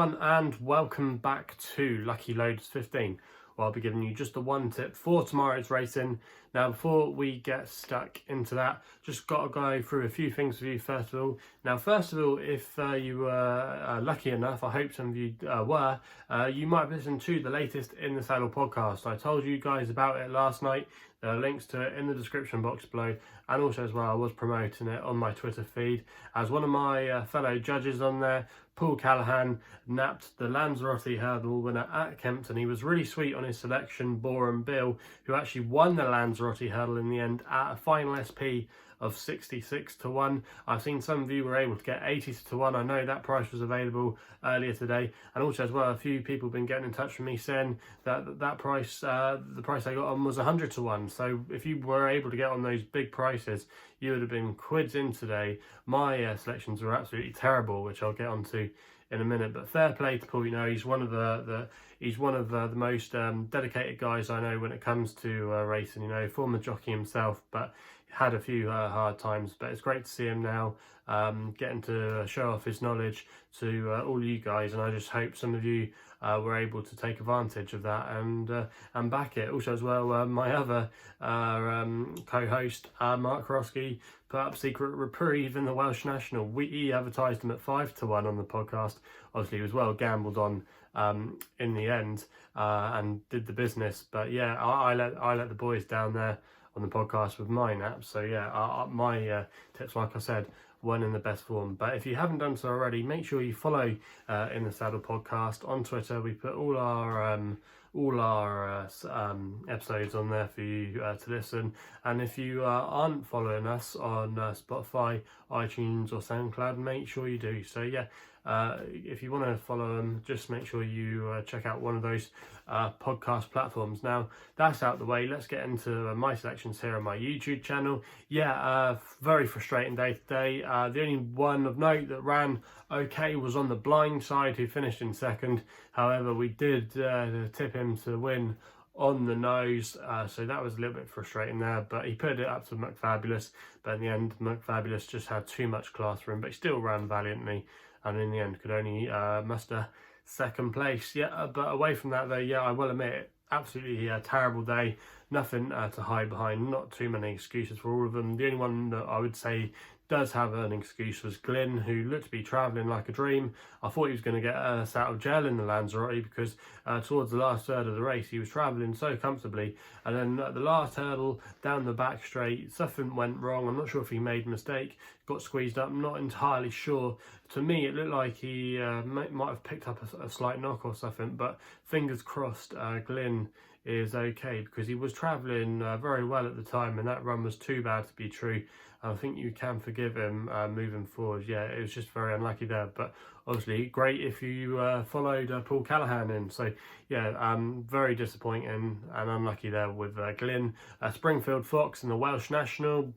everyone, and welcome back to Lucky Loads 15. Well, I'll be giving you just the one tip for tomorrow's racing. Now, before we get stuck into that, just got to go through a few things with you first of all. Now, first of all, if you were lucky enough, I hope some of you were, you might have listened to the latest In the Saddle podcast. I told you guys about it last night. There are links to it in the description box below, and also as well I was promoting it on my Twitter feed as one of my fellow judges on there. Paul Callahan napped the Lanzarote hurdle winner at Kempton. He was really sweet on his selection, Borum Bill, who actually won the Lanzarote hurdle in the end at a final SP of 66 to 1. I've seen some of you were able to get 80 to 1. I know that price was available earlier today, and also as well a few people have been getting in touch with me saying that price, the price I got on was 100 to 1. So if you were able to get on those big prices, you would have been quids in today. My selections were absolutely terrible, which I'll get onto in a minute, but fair play to Paul. You know, he's one of the most dedicated guys I know when it comes to racing. You know, former jockey himself, but had a few hard times. But it's great to see him now getting to show off his knowledge to all you guys, and I just hope some of you were able to take advantage of that and back it. Also as well, my other co-host Mark Roski put up Secret Reprieve in the Welsh National. We advertised him at 5 to 1 on the podcast. Obviously, he was well gambled on in the end and did the business. But yeah, I let the boys down there on the podcast with my naps. So yeah, my tips, like I said, weren't in the best form. But if you haven't done so already, make sure you follow In the Saddle podcast on Twitter. We put all our episodes on there for you to listen. And if you aren't following us on Spotify, iTunes or SoundCloud, make sure you do. So yeah, if you want to follow them, just make sure you check out one of those podcast platforms. Now that's out the way, let's get into my selections here on my YouTube channel. Very frustrating day today. The only one of note that ran okay was on the blind side, who finished in second. However, we did tip him to win on the nose, so that was a little bit frustrating there, but he put it up to McFabulous, but in the end McFabulous just had too much class for him, but he still ran valiantly, and in the end could only muster second place. But away from that though, I will admit, absolutely a terrible day. Nothing to hide behind, not too many excuses for all of them. The only one that I would say does have an excuse was Glyn, who looked to be travelling like a dream. I thought he was going to get us out of jail in the Lanzarote, because towards the last third of the race he was travelling so comfortably, and then at the last hurdle down the back straight something went wrong. I'm not sure if he made a mistake, got squeezed up, I'm not entirely sure. To me it looked like he might have picked up a slight knock or something, but fingers crossed Glyn is okay, because he was travelling very well at the time, and that run was too bad to be true. I think you can forgive him moving forward. Yeah, it was just very unlucky there, but obviously great if you followed Paul Callahan in. So yeah, very disappointing and unlucky there with Glyn. Springfield Fox in the Welsh National.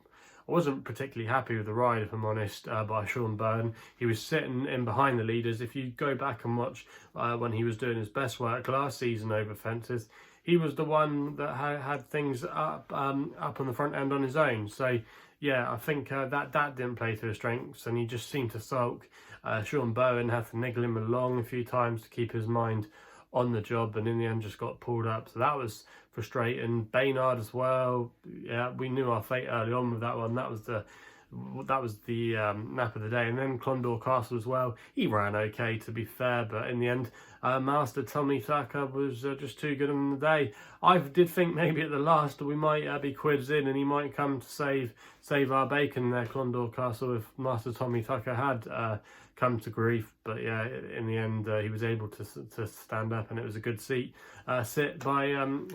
I wasn't particularly happy with the ride, if I'm honest, by Sean Byrne. He was sitting in behind the leaders. If you go back and watch when he was doing his best work last season over fences, he was the one that had things up on the front end on his own. So yeah, I think that didn't play to his strengths, and he just seemed to sulk. Sean Bowen had to niggle him along a few times to keep his mind on the job, and in the end just got pulled up. So that was frustrating. Baynard as well. Yeah, we knew our fate early on with that one. That was the nap of the day. And then Clondor Castle as well. He ran okay, to be fair, but in the end Master Tommy Tucker was just too good on the day. I did think maybe at the last we might be quids in and he might come to save our bacon there, Clondor Castle, if Master Tommy Tucker had come to grief. But yeah, in the end he was able to stand up, and it was a good sit by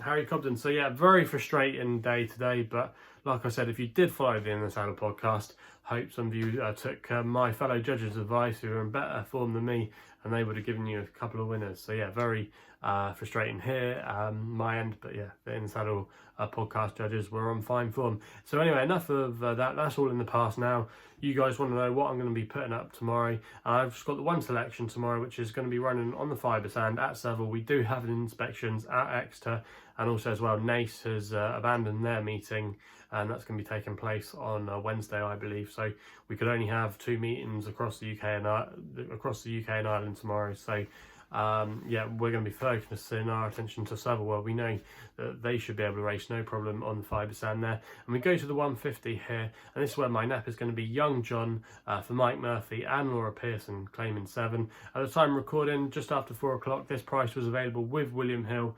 Harry Cobden. So yeah, very frustrating day today, but like I said, if you did follow the In the Saddle podcast, hope some of you took my fellow judges' advice, who are in better form than me, and they would have given you a couple of winners. So yeah, very frustrating here my end, but yeah, the In the Saddle podcast judges were on fine form. So anyway, enough of that. That's all in the past now. You guys want to know what I'm going to be putting up tomorrow, and I've just got the one selection tomorrow, which is going to be running on the fibre sand at Southwell. We do have inspections at Exeter, And also as well, Nace has abandoned their meeting, and that's going to be taking place on Wednesday, I believe. So we could only have 2 meetings across the UK and Ireland tomorrow. So yeah, we're going to be focusing our attention to Southwell. We know that they should be able to race no problem on the fibre stand there. And we go to the 150 here, and this is where my nap is going to be Young John for Mike Murphy and Laura Pearson claiming 7. At the time of recording, just after 4 o'clock, this price was available with William Hill,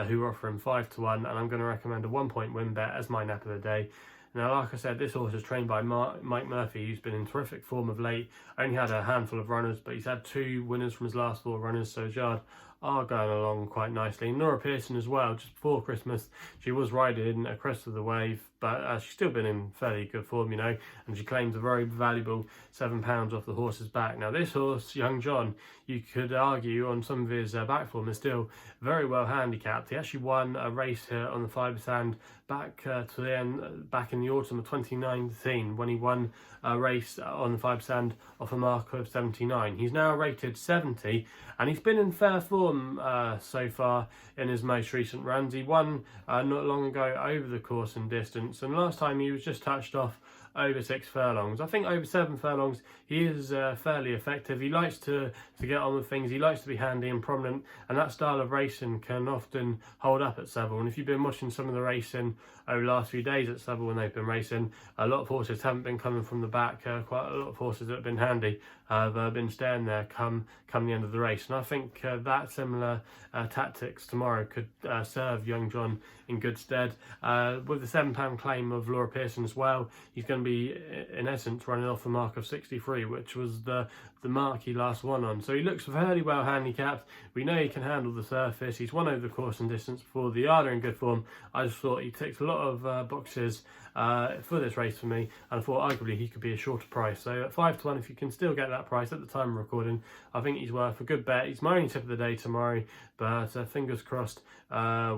who are offering 5-1, and I'm going to recommend a 1-point win bet as my nap of the day. Now, like I said, this horse is trained by Mike Murphy, who's been in terrific form of late. Only had a handful of runners, but he's had 2 winners from his last 4 runners, so his yard are going along quite nicely. And Nora Pearson as well, just before Christmas, she was riding a crest of the wave, but she's still been in fairly good form, you know, and she claims a very valuable £7 off the horse's back. Now, this horse, Young John, you could argue on some of his back form is still very well handicapped. He actually won a race here on the fibre stand back in the autumn of 2019 when he won a race on the fibre stand off a mark of 79. He's now rated 70, and he's been in fair form so far in his most recent runs. He won not long ago over the course and distance, and last time he was just touched off over 6 furlongs. I think over 7 furlongs he is fairly effective. He likes to get on with things. He likes to be handy and prominent, and that style of racing can often hold up at Southwell. And if you've been watching some of the racing over the last few days at Southwell when they've been racing, a lot of horses haven't been coming from the back. Quite a lot of horses that have been handy have been staying there come the end of the race. And I think that similar tactics tomorrow could serve Young John in good stead. With the £7 claim of Laura Pearson as well, he's going to be in essence running off the mark of 63, which was the mark he last won on. So he looks fairly well handicapped. We know he can handle the surface. He's won over the course and distance before. The yard are in good form. I just thought he ticked a lot of boxes for this race for me, and I thought arguably he could be a shorter price. So at 5-1, if you can still get that price at the time of recording, I think he's worth a good bet. He's my only tip of the day tomorrow, but fingers crossed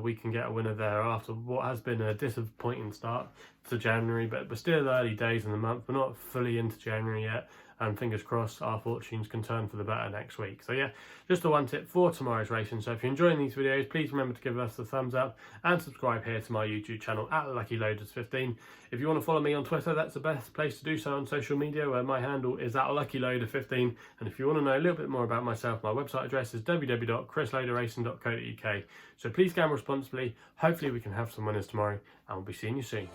we can get a winner there after what has been a disappointing start to January, but we're still early days in the month. We're not fully into January yet, and fingers crossed our fortunes can turn for the better next week. So yeah, just the one tip for tomorrow's racing. So if you're enjoying these videos, please remember to give us a thumbs up and subscribe here to my YouTube channel at LuckyLoaders15. If you want to follow me on Twitter, that's the best place to do so on social media, where my handle is at LuckyLoader15. And if you want to know a little bit more about myself, my website address is www.chrisloaderracing.co.uk. So please gamble responsibly. Hopefully we can have some winners tomorrow, and we'll be seeing you soon.